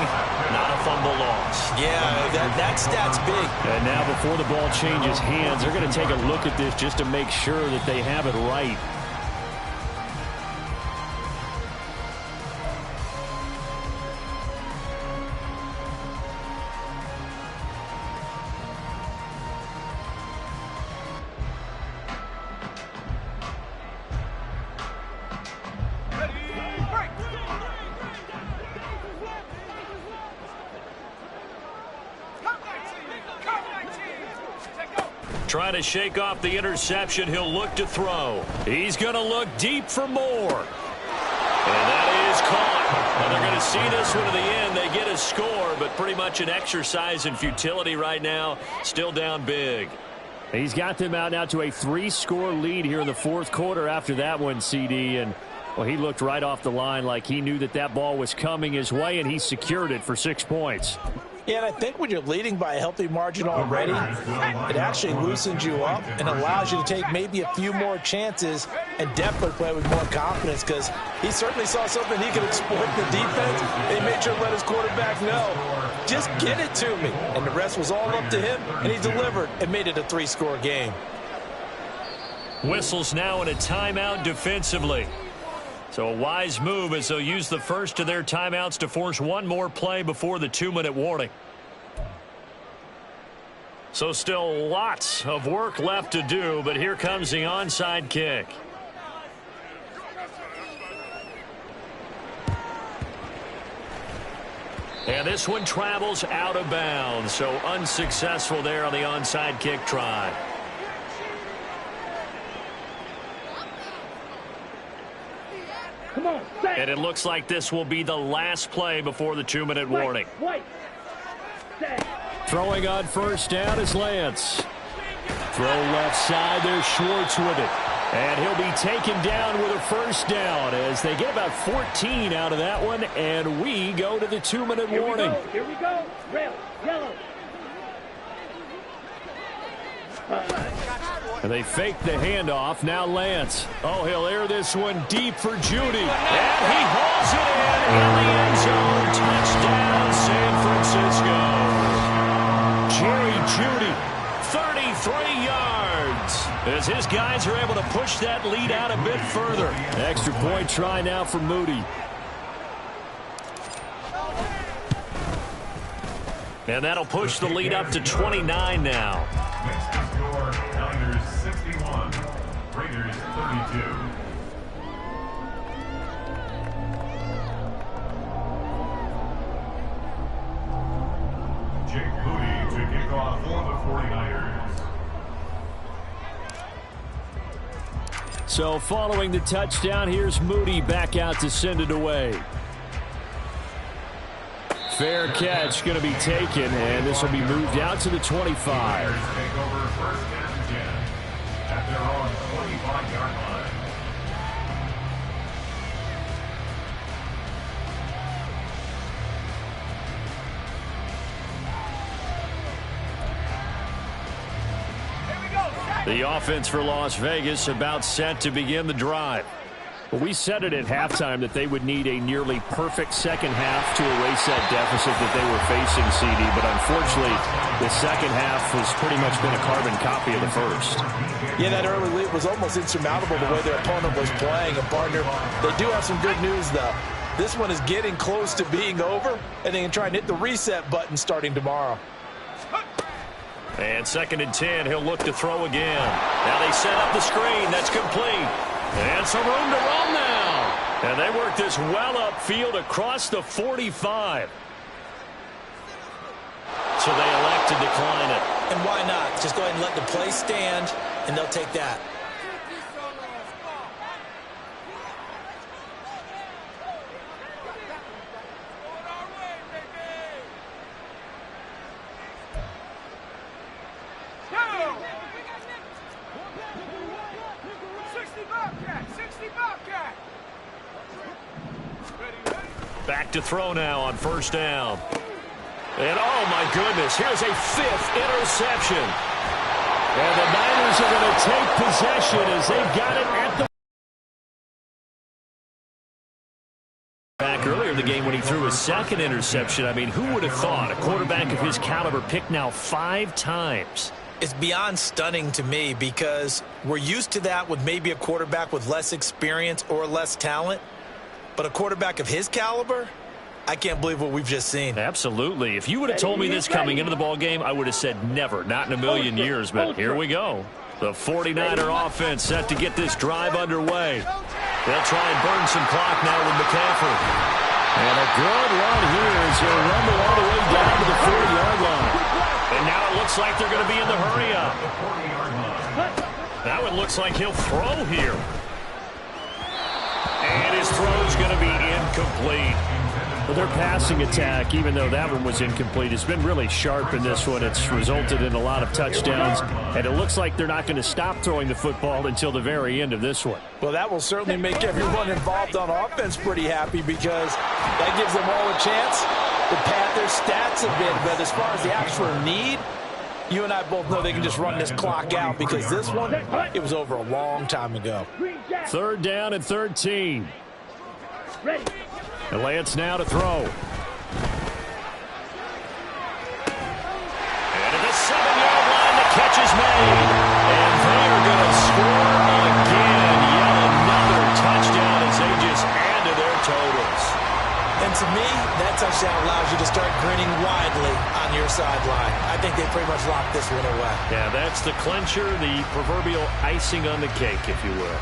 not a fumble loss. Yeah, that stat's big. And now before the ball changes hands, they're going to take a look at this just to make sure that they have it right. Trying to shake off the interception. He'll look to throw. He's going to look deep for more. And that is caught. And they're going to see this one to the end. They get a score, but pretty much an exercise in futility right now. Still down big. He's got them out now to a 3-score lead here in the fourth quarter after that one, CD. And, well, he looked right off the line like he knew that that ball was coming his way, and he secured it for 6 points. Yeah, and I think when you're leading by a healthy margin already, it actually loosens you up and allows you to take maybe a few more chances and definitely play with more confidence, because he certainly saw something he could exploit the defense. He made sure to let his quarterback know, just get it to me. And the rest was all up to him, and he delivered and made it a 3-score game. Whistles now in a timeout defensively. So a wise move as they'll use the first of their timeouts to force one more play before the 2-minute warning. So still lots of work left to do, but here comes the onside kick. And this one travels out of bounds, so unsuccessful there on the onside kick try. And it looks like this will be the last play before the 2-minute warning. Throwing on first down is Lance. Throw left side, there's Schwartz with it. And he'll be taken down with a first down as they get about 14 out of that one, and we go to the 2-minute warning. Here we go. Red, yellow. And they fake the handoff. Now Lance. Oh, he'll air this one deep for Judy. And he hauls it in the end zone. Touchdown, San Francisco. Jerry Judy, 33 yards. As his guys are able to push that lead out a bit further. Extra point try now for Moody. And that'll push the lead up to 29 now. Next score, Niners 61, Raiders 32. Jake Moody to kick off for the 49ers. So following the touchdown, here's Moody back out to send it away. Fair catch going to be taken, and this will be moved out to the 25. Take over first and 10 at their own 25-yard line. The offense for Las Vegas about set to begin the drive. Well, we said it at halftime that they would need a nearly perfect second half to erase that deficit that they were facing, CD. But unfortunately, the second half has pretty much been a carbon copy of the first. Yeah, that early lead was almost insurmountable the way their opponent was playing. And, partner, they do have some good news, though. This one is getting close to being over, and they can try and hit the reset button starting tomorrow. And 2nd and 10, he'll look to throw again. Now they set up the screen. That's complete. And some room to run now. And they work this well upfield across the 45. So they elect to decline it. And why not? Just go ahead and let the play stand, and they'll take that. Back to throw now on first down. And oh my goodness, here's a 5th interception. And the Niners are going to take possession as they've got it at the back earlier in the game when he threw his 2nd interception. I mean, who would have thought a quarterback of his caliber picked now 5 times? It's beyond stunning to me because we're used to that with maybe a quarterback with less experience or less talent. But a quarterback of his caliber, I can't believe what we've just seen. Absolutely. If you would have told me this coming into the ballgame, I would have said never, not in a million years. But here we go. The 49er offense set to get this drive underway. They'll try and burn some clock now with McCaffrey. And a good run here as he'll rumble all the way down to the 40-yard line. And now it looks like they're going to be in the hurry-up. Now it looks like he'll throw here. And his throw's going to be incomplete. Well, their passing attack, even though that one was incomplete, has been really sharp in this one. It's resulted in a lot of touchdowns, and it looks like they're not going to stop throwing the football until the very end of this one. Well, that will certainly make everyone involved on offense pretty happy because that gives them all a chance to pad their stats a bit. But as far as the actual need, you and I both know they can just run this clock out because this one, it was over a long time ago. 3rd down and 13. And Lance now to throw. And at the 7-yard line, the catch is made. And they are going to score again. Yet another touchdown as they just add to their totals. And to me, that touchdown allows you to start grinning widely on your sideline. I think they pretty much locked this one away. Yeah, that's the clincher, the proverbial icing on the cake, if you will.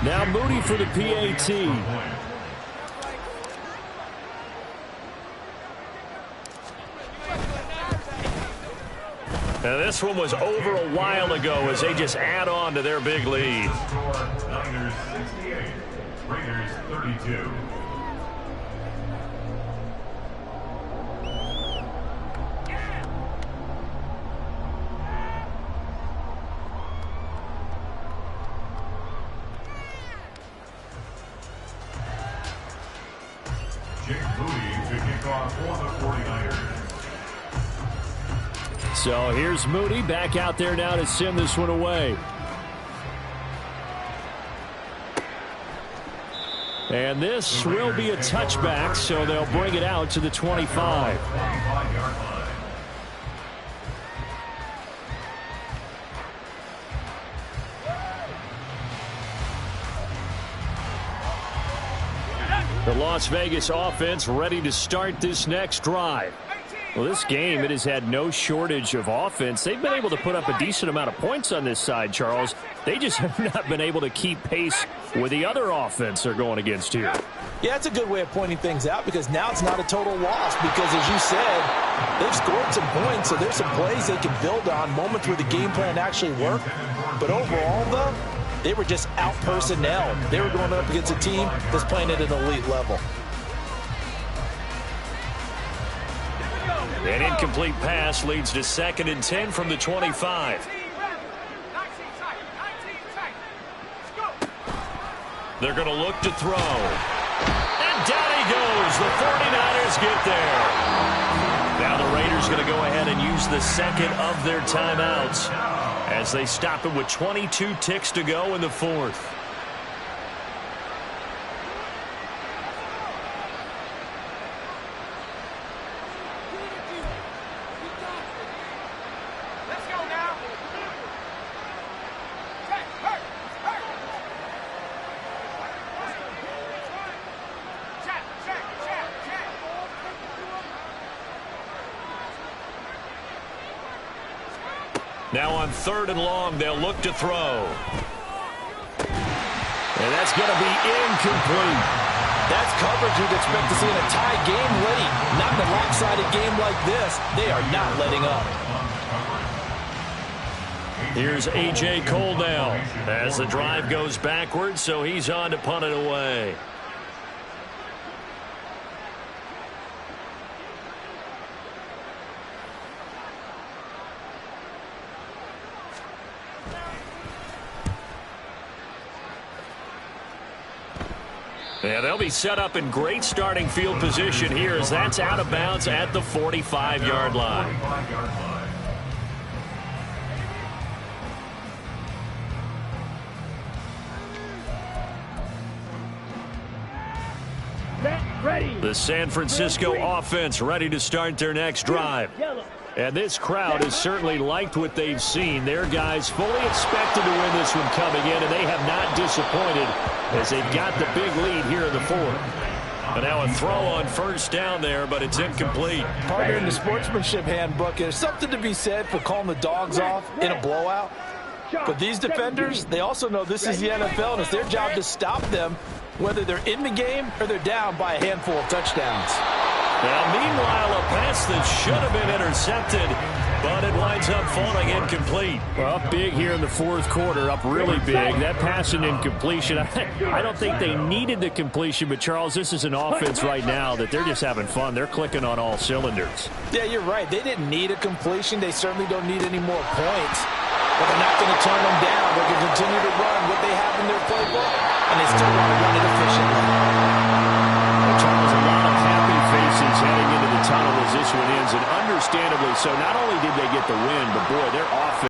Now Moody for the PAT. Now this one was over a while ago as they just add on to their big lead. Niners 68, Raiders 32. Jake Moody to kick off for the 49ers. So here's Moody back out there now to send this one away. And this will be a touchback, so they'll bring it out to the 25. The Las Vegas offense ready to start this next drive. Well, this game, it has had no shortage of offense. They've been able to put up a decent amount of points on this side, Charles. They just have not been able to keep pace with the other offense they're going against here. Yeah, that's a good way of pointing things out because now it's not a total loss because, as you said, they've scored some points, so there's some plays they can build on, moments where the game plan actually worked. But overall, though, they were just out-personnel. They were going up against a team that's playing at an elite level. An incomplete pass leads to 2nd and 10 from the 25. They're going to look to throw. And down he goes. The 49ers get there. Now the Raiders going to go ahead and use the 2nd of their timeouts as they stop it with 22 ticks to go in the 4th. Now on 3rd and long, they'll look to throw. And that's going to be incomplete. That's coverage you'd expect to see in a tie game late. Not in a lopsided game like this. They are not letting up. Here's A.J. Cole now as the drive goes backwards, so he's on to punt it away. Yeah, they'll be set up in great starting field position here as that's out of bounds at the 45-yard line. Ready. The San Francisco offense ready to start their next drive. And this crowd has certainly liked what they've seen. Their guys fully expected to win this one coming in, and they have not disappointed as they've got the big lead here in the fourth. And now a throw on first down there, but it's incomplete. Partner, in the sportsmanship handbook, there's something to be said for calling the dogs off in a blowout. But these defenders, they also know this is the NFL, and it's their job to stop them, whether they're in the game or they're down by a handful of touchdowns. Now, meanwhile, a pass that should have been intercepted, but it winds up falling incomplete. Well, up big here in the fourth quarter, up really big. That pass and incompletion, I don't think they needed the completion, but, Charles, this is an offense right now that they're just having fun. They're clicking on all cylinders. Yeah, you're right. They didn't need a completion. They certainly don't need any more points. But they're not going to turn them down. They're going to continue to run what they have in their playbook, and they still want to run it efficiently. Well, Charles, a lot of happy faces heading into the tunnel as this one ends, and understandably so. Not only did they get the win, but, boy, their offense